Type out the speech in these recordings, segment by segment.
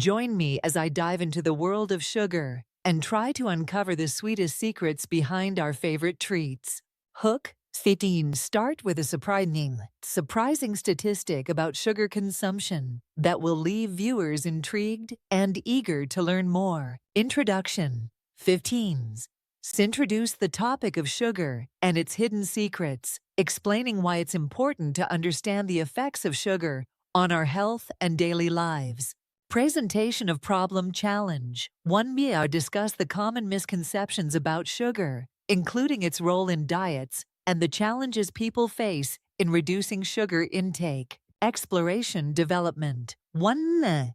Join me as I dive into the world of sugar and try to uncover the sweetest secrets behind our favorite treats. Hook 15. Start with a surprising statistic about sugar consumption that will leave viewers intrigued and eager to learn more. Introduction 15. Introduce the topic of sugar and its hidden secrets, explaining why it's important to understand the effects of sugar on our health and daily lives. Presentation of problem challenge. 1. Discuss the common misconceptions about sugar, including its role in diets and the challenges people face in reducing sugar intake. Exploration development. 1.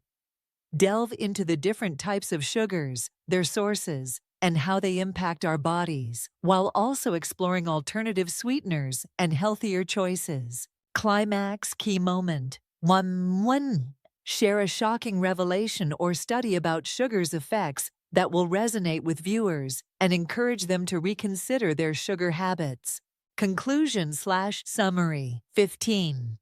Delve into the different types of sugars, their sources, and how they impact our bodies, while also exploring alternative sweeteners and healthier choices. Climax key moment. 1. Share a shocking revelation or study about sugar's effects that will resonate with viewers and encourage them to reconsider their sugar habits. Conclusion/summary. 15.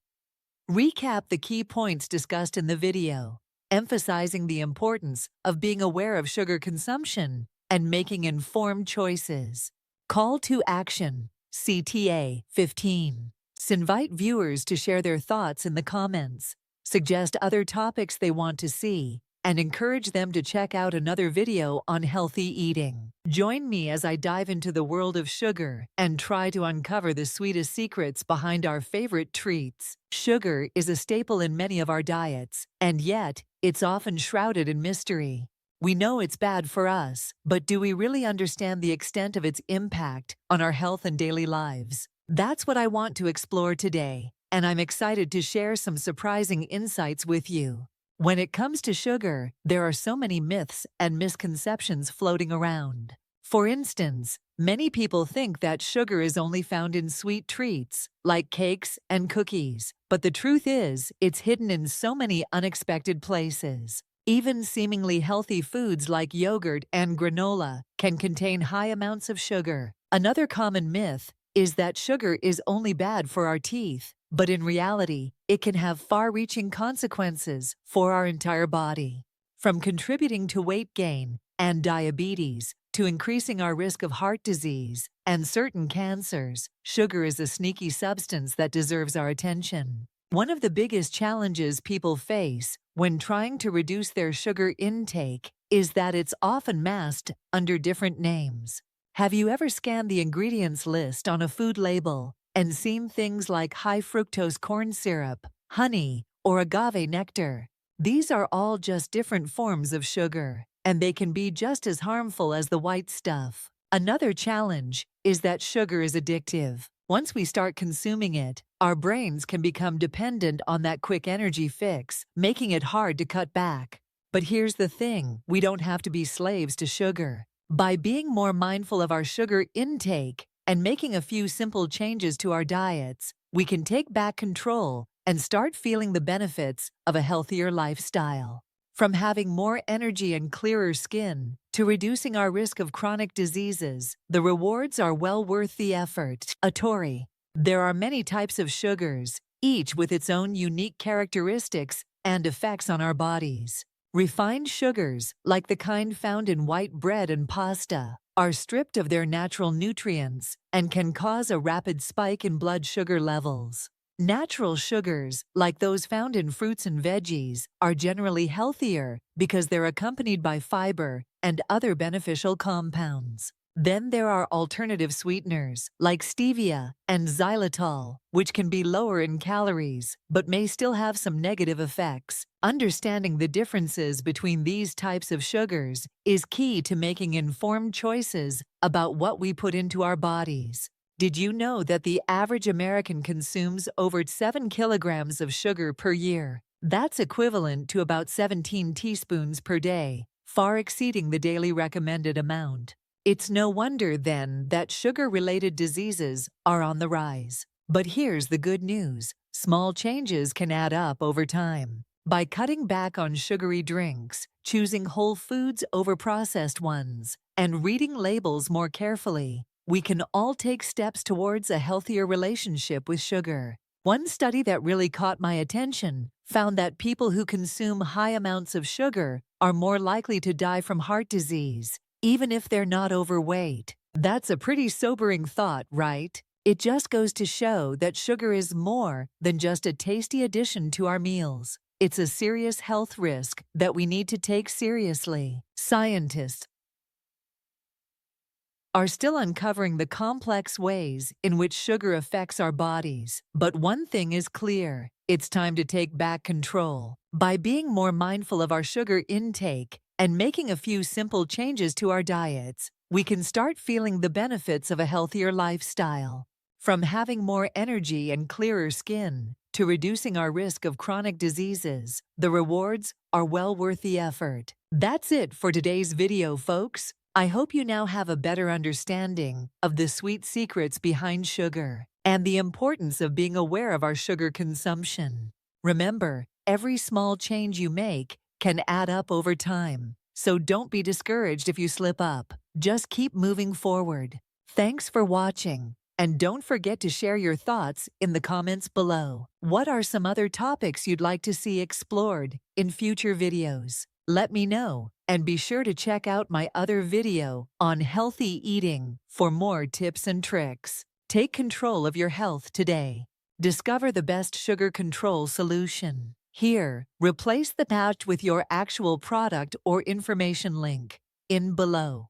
Recap the key points discussed in the video, emphasizing the importance of being aware of sugar consumption and making informed choices. Call to action. CTA 15. Invite viewers to share their thoughts in the comments, suggest other topics they want to see, and encourage them to check out another video on healthy eating. Join me as I dive into the world of sugar and try to uncover the sweetest secrets behind our favorite treats. Sugar is a staple in many of our diets, and yet it's often shrouded in mystery. We know it's bad for us, but do we really understand the extent of its impact on our health and daily lives? That's what I want to explore today, and I'm excited to share some surprising insights with you. When it comes to sugar, there are so many myths and misconceptions floating around. For instance, many people think that sugar is only found in sweet treats, like cakes and cookies, but the truth is, it's hidden in so many unexpected places. Even seemingly healthy foods like yogurt and granola can contain high amounts of sugar. Another common myth is that sugar is only bad for our teeth, but in reality, it can have far-reaching consequences for our entire body. From contributing to weight gain and diabetes to increasing our risk of heart disease and certain cancers, sugar is a sneaky substance that deserves our attention. One of the biggest challenges people face when trying to reduce their sugar intake is that it's often masked under different names. Have you ever scanned the ingredients list on a food label and seen things like high fructose corn syrup, honey, or agave nectar? These are all just different forms of sugar, and they can be just as harmful as the white stuff. Another challenge is that sugar is addictive. Once we start consuming it, our brains can become dependent on that quick energy fix, making it hard to cut back. But here's the thing, we don't have to be slaves to sugar. By being more mindful of our sugar intake and making a few simple changes to our diets, we can take back control and start feeling the benefits of a healthier lifestyle. From having more energy and clearer skin to reducing our risk of chronic diseases, the rewards are well worth the effort. Atori. There are many types of sugars, each with its own unique characteristics and effects on our bodies. Refined sugars, like the kind found in white bread and pasta, are stripped of their natural nutrients and can cause a rapid spike in blood sugar levels. Natural sugars, like those found in fruits and veggies, are generally healthier because they're accompanied by fiber and other beneficial compounds. Then there are alternative sweeteners, like stevia and xylitol, which can be lower in calories, but may still have some negative effects. Understanding the differences between these types of sugars is key to making informed choices about what we put into our bodies. Did you know that the average American consumes over 7 kilograms of sugar per year? That's equivalent to about 17 teaspoons per day, far exceeding the daily recommended amount. It's no wonder, then, that sugar-related diseases are on the rise. But here's the good news. Small changes can add up over time. By cutting back on sugary drinks, choosing whole foods over processed ones, and reading labels more carefully, we can all take steps towards a healthier relationship with sugar. One study that really caught my attention found that people who consume high amounts of sugar are more likely to die from heart disease, even if they're not overweight. That's a pretty sobering thought, right? It just goes to show that sugar is more than just a tasty addition to our meals. It's a serious health risk that we need to take seriously. Scientists are still uncovering the complex ways in which sugar affects our bodies. But one thing is clear: it's time to take back control. By being more mindful of our sugar intake and making a few simple changes to our diets, we can start feeling the benefits of a healthier lifestyle. From having more energy and clearer skin to reducing our risk of chronic diseases, the rewards are well worth the effort. That's it for today's video, folks. I hope you now have a better understanding of the sweet secrets behind sugar and the importance of being aware of our sugar consumption. Remember, every small change you make can add up over time, so don't be discouraged if you slip up. Just keep moving forward. Thanks for watching, and don't forget to share your thoughts in the comments below. What are some other topics you'd like to see explored in future videos? Let me know, and be sure to check out my other video on healthy eating for more tips and tricks. Take control of your health today. Discover the best sugar control solution. Here, replace the patch with your actual product or information link in below.